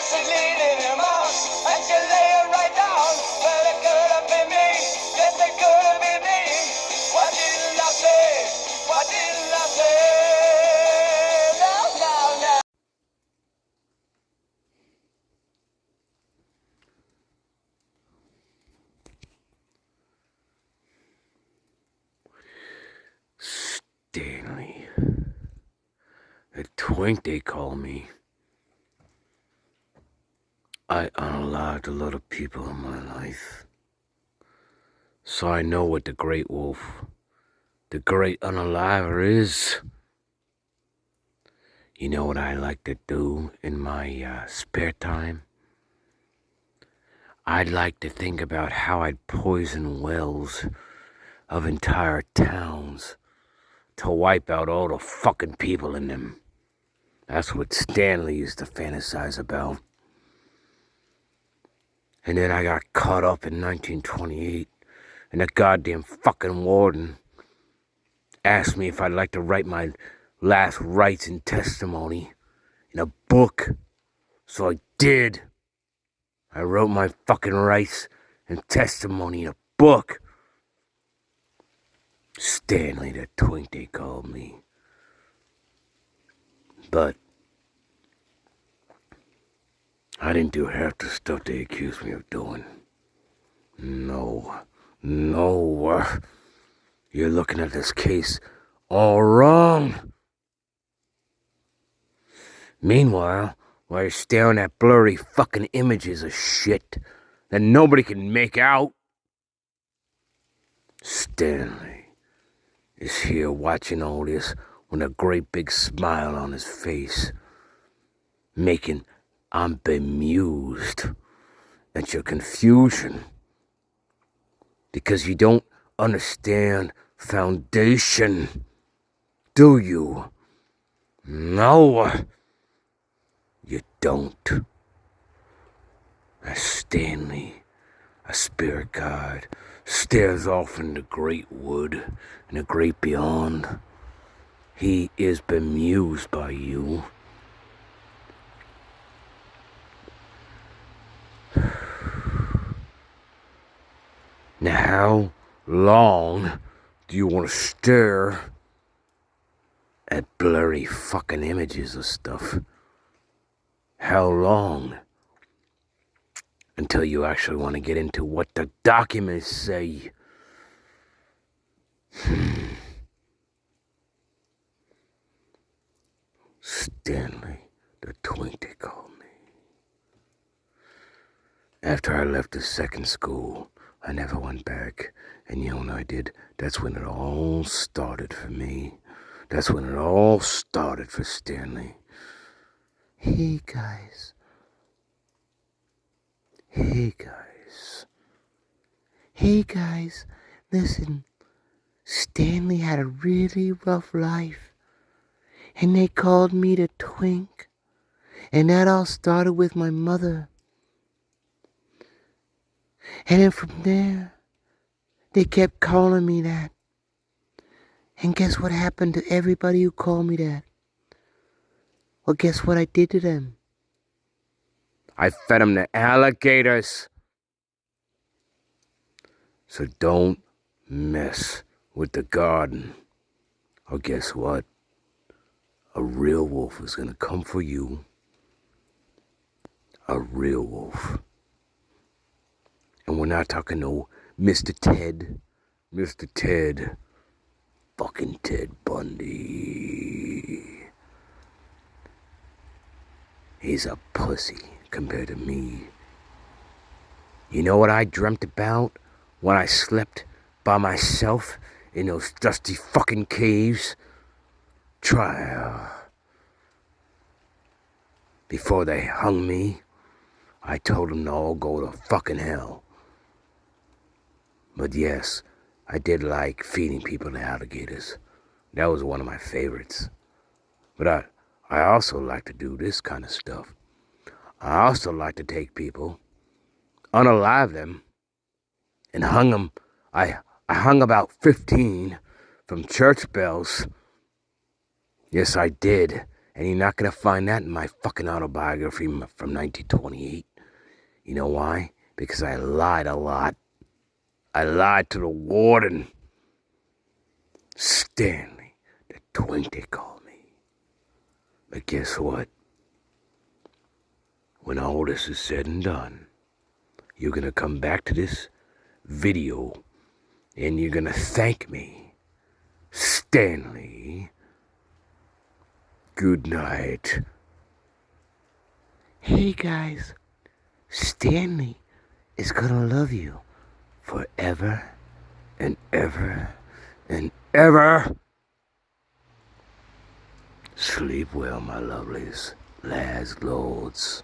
she's leading him on, and she lay it right down. Well, it could have been me, yes, it could have been me. What didn't I say? What didn't I say? No, no, no. Stanley. The Twink, they call me. I unalived a lot of people in my life. So I know what the great wolf, the great unaliver is. You know what I like to do in my spare time? I'd like to think about how I'd poison wells of entire towns to wipe out all the fucking people in them. That's what Stanley used to fantasize about. And then I got caught up in 1928, and the goddamn fucking warden asked me if I'd like to write my last rites and testimony in a book. So I did. I wrote my fucking rites and testimony in a book. Stanley the Twink, they called me. But I didn't do half the stuff they accused me of doing. No. You're looking at this case all wrong. Meanwhile, while you're staring at blurry fucking images of shit that nobody can make out, Stanley is here watching all this with a great big smile on his face, I'm bemused at your confusion because you don't understand foundation, do you? No, you don't. As Stanley, a spirit guide, stares off in the great wood and the great beyond, he is bemused by you. Now, how long do you want to stare at blurry fucking images of stuff? How long? Until you actually want to get into what the documents say. Stanley, the Twink, they call me. After I left the second school, I never went back. And you know what I did? That's when it all started for me. That's when it all started for Stanley. Hey guys, listen, Stanley had a really rough life, and they called me the Twink, and that all started with my mother. And then from there, they kept calling me that. And guess what happened to everybody who called me that? Well, guess what I did to them? I fed them to alligators. So don't mess with the garden. Or guess what? A real wolf is gonna come for you. A real wolf. And we're not talking no Mr. Ted. Mr. Ted. Fucking Ted Bundy. He's a pussy compared to me. You know what I dreamt about when I slept by myself in those dusty fucking caves? Trial. Before they hung me, I told them to all go to fucking hell. But yes, I did like feeding people to alligators. That was one of my favorites. But I also like to do this kind of stuff. I also like to take people, unalive them, and hung them. I hung about 15 from church bells. Yes, I did. And you're not gonna find that in my fucking autobiography from 1928. You know why? Because I lied a lot. I lied to the warden. Stanley, the Twink they call me. But guess what? When all this is said and done, you're gonna come back to this video and you're gonna thank me. Stanley. Good night. Hey guys, Stanley is gonna love you forever and ever and ever. Sleep well, my lovelies, lads, lords.